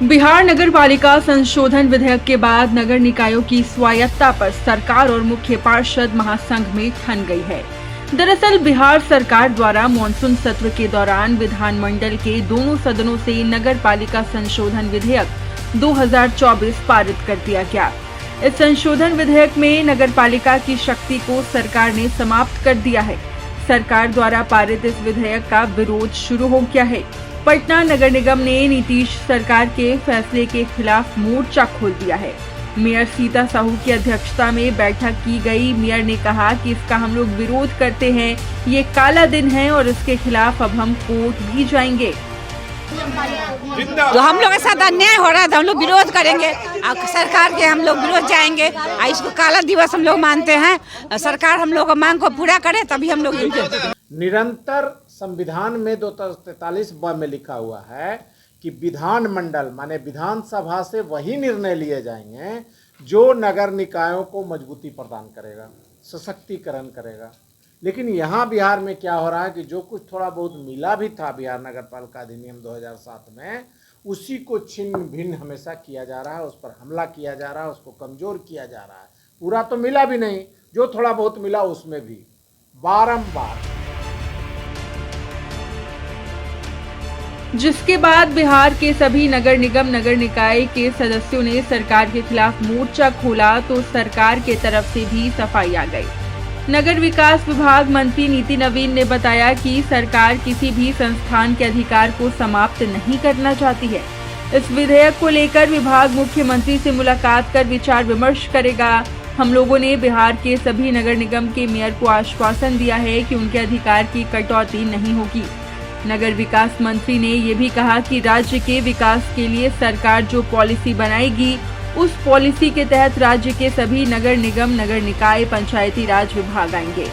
बिहार नगर पालिका संशोधन विधेयक के बाद नगर निकायों की स्वायत्तता पर सरकार और मुख्य पार्षद महासंघ में ठन गई है। दरअसल बिहार सरकार द्वारा मानसून सत्र के दौरान विधानमंडल के दोनों सदनों से नगर पालिका संशोधन विधेयक 2024 पारित कर दिया गया। इस संशोधन विधेयक में नगर पालिका की शक्ति को सरकार ने समाप्त कर दिया है। सरकार द्वारा पारित इस विधेयक का विरोध शुरू हो गया है। पटना नगर निगम ने नीतीश सरकार के फैसले के खिलाफ मोर्चा खोल दिया है। मेयर सीता साहू की अध्यक्षता में बैठक की गई। मेयर ने कहा कि इसका हम लोग विरोध करते हैं, ये काला दिन है और इसके खिलाफ अब हम कोर्ट भी जाएंगे। जो हम लोग के साथ अन्याय हो रहा है तो हम लोग विरोध करेंगे और सरकार के हम लोग विरोध जाएंगे। इसको काला दिवस हम लोग मानते हैं। सरकार हम लोग मांग को पूरा करे तभी हम लोग निरंतर संविधान में 243 में लिखा हुआ है कि विधानमंडल माने विधानसभा से वही निर्णय लिए जाएंगे जो नगर निकायों को मजबूती प्रदान करेगा, सशक्तिकरण करेगा। लेकिन यहाँ बिहार में क्या हो रहा है कि जो कुछ थोड़ा बहुत मिला भी था बिहार नगर पालिका अधिनियम 2007 में, उसी को छिन्न भिन्न हमेशा किया जा रहा है, उस पर हमला किया जा रहा है, उसको कमजोर किया जा रहा है। पूरा तो मिला भी नहीं, जो थोड़ा बहुत मिला उसमें भी बारंबार। जिसके बाद बिहार के सभी नगर निगम नगर निकाय के सदस्यों ने सरकार के खिलाफ मोर्चा खोला तो सरकार के तरफ से भी सफाई आ गई। नगर विकास विभाग मंत्री नीति नवीन ने बताया कि सरकार किसी भी संस्थान के अधिकार को समाप्त नहीं करना चाहती है। इस विधेयक को लेकर विभाग मुख्यमंत्री से मुलाकात कर विचार विमर्श करेगा। हम लोगों ने बिहार के सभी नगर निगम के मेयर को आश्वासन दिया है कि उनके अधिकार की कटौती नहीं होगी। नगर विकास मंत्री ने ये भी कहा कि राज्य के विकास के लिए सरकार जो पॉलिसी बनाएगी उस पॉलिसी के तहत राज्य के सभी नगर निगम नगर निकाय पंचायती राज विभाग आएंगे,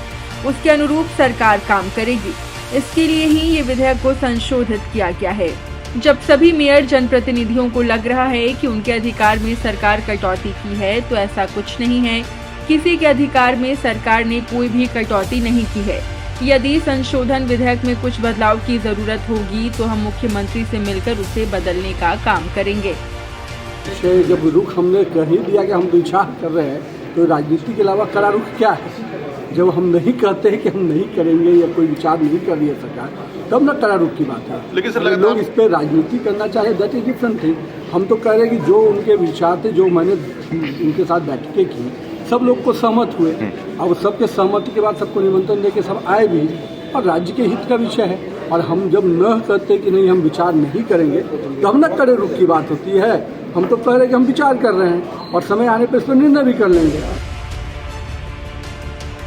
उसके अनुरूप सरकार काम करेगी। इसके लिए ही ये विधेयक को संशोधित किया गया है। जब सभी मेयर जनप्रतिनिधियों को लग रहा है कि उनके अधिकार में सरकार कटौती की है, तो ऐसा कुछ नहीं है। किसी के अधिकार में सरकार ने कोई भी कटौती नहीं की है। यदि संशोधन विधेयक में कुछ बदलाव की जरूरत होगी तो हम मुख्यमंत्री से मिलकर उसे बदलने का काम करेंगे। जब रुख हमने कह ही दिया कि हम विचार कर रहे हैं तो राजनीति के अलावा कड़ा रुख क्या है? जब हम नहीं कहते हैं कि हम नहीं करेंगे या कोई विचार नहीं कर रही है सरकार, तब ना कड़ा रुख की बात है। लेकिन सर लोग इस पर राजनीति करना चाहे, दैट इज डिफरेंट थिंग। हम तो कह रहे हैं कि जो उनके विचार थे, जो मैंने उनके साथ बैठकें की, सब लोग को सहमत हुए। अब सबके सहमति के बाद सबको निमंत्रण देके सब आए भी, और राज्य के हित का विषय है। और हम जब न कहते कि नहीं हम विचार नहीं करेंगे तब न कड़े रुख की बात होती है। हम तो कह रहे हैं कि हम विचार कर रहे हैं और समय आने पर इस पर निर्णय भी कर लेंगे।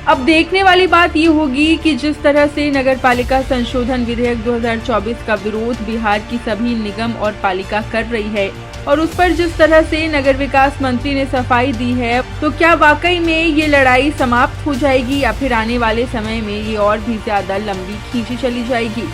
अब देखने वाली बात ये होगी कि जिस तरह से नगर पालिका संशोधन विधेयक 2024 का विरोध बिहार की सभी निगम और पालिका कर रही है और उस पर जिस तरह से नगर विकास मंत्री ने सफाई दी है, तो क्या वाकई में ये लड़ाई समाप्त हो जाएगी या फिर आने वाले समय में ये और भी ज्यादा लंबी खींची चली जाएगी।